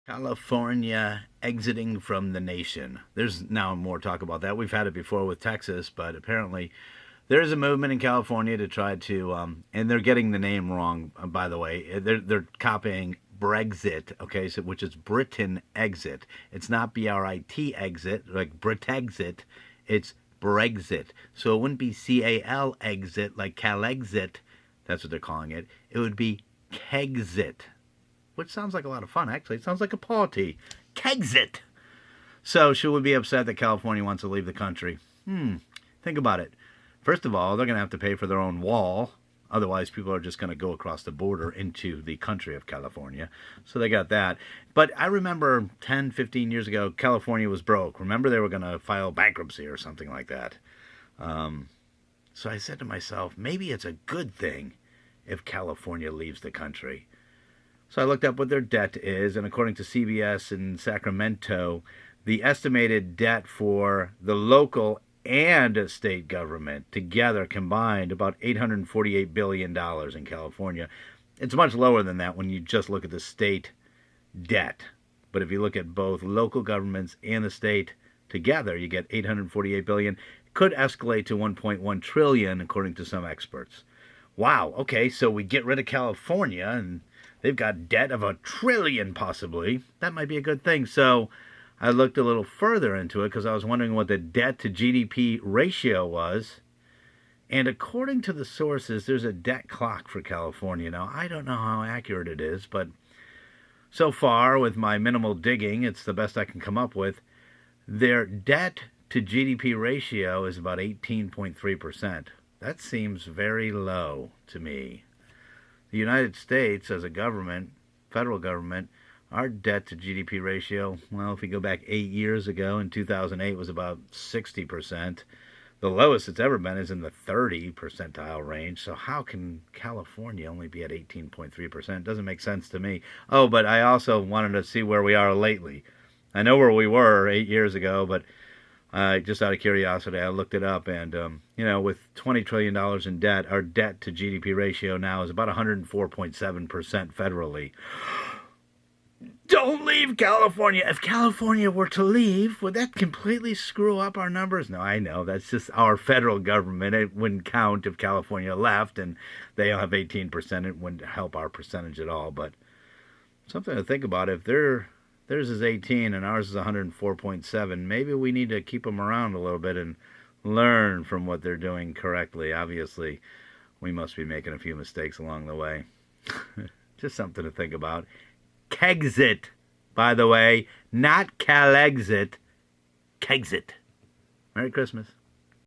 California exiting from the nation. There's now more talk about that. We've had it before with Texas, but apparently there's a movement in California to try to, and they're getting the name wrong, by the way. They're copying Brexit, okay, so which is Britain exit. It's not BRIT exit like Britexit. It's Brexit. So it wouldn't be CAL exit like Calexit. That's what they're calling it. It would be Kegsit, which sounds like a lot of fun, actually. It sounds like a party. Kegsit! So, should we be upset that California wants to leave the country? Think about it. First of all, they're going to have to pay for their own wall. Otherwise, people are just going to go across the border into the country of California. So they got that. But I remember 10, 15 years ago, California was broke. Remember, they were going to file bankruptcy or something like that. So I said to myself, maybe it's a good thing if California leaves the country. So I looked up what their debt is, and according to CBS in Sacramento, the estimated debt for the local and state government together combined about $848 billion in California. It's much lower than that when you just look at the state debt. But if you look at both local governments and the state together, you get $848 billion. It could escalate to $1.1 trillion according to some experts. Wow, okay, so we get rid of California and they've got debt of $1 trillion possibly. That might be a good thing. So I looked a little further into it because I was wondering what the debt to GDP ratio was. And according to the sources, there's a debt clock for California. Now, I don't know how accurate it is, but so far with my minimal digging, it's the best I can come up with. Their debt to GDP ratio is about 18.3%. That seems very low to me. The United States, as a government, federal government, our debt to GDP ratio, well, if we go back 8 years ago, in 2008, was about 60%. The lowest it's ever been is in the 30 percentile range. So how can California only be at 18.3%? Doesn't make sense to me. Oh, but I also wanted to see where we are lately. I know where we were 8 years ago, but just out of curiosity, I looked it up, and with $20 trillion in debt, our debt to GDP ratio now is about 104.7% federally. Don't leave California. If California were to leave, would that completely screw up our numbers? No, I know. That's just our federal government. It wouldn't count if California left and they have 18%. It wouldn't help our percentage at all. But something to think about. If theirs is 18 and ours is 104.7, maybe we need to keep them around a little bit and learn from what they're doing correctly. Obviously, we must be making a few mistakes along the way. Just something to think about. Kegsit, by the way, not Calexit. Kegsit. Merry Christmas.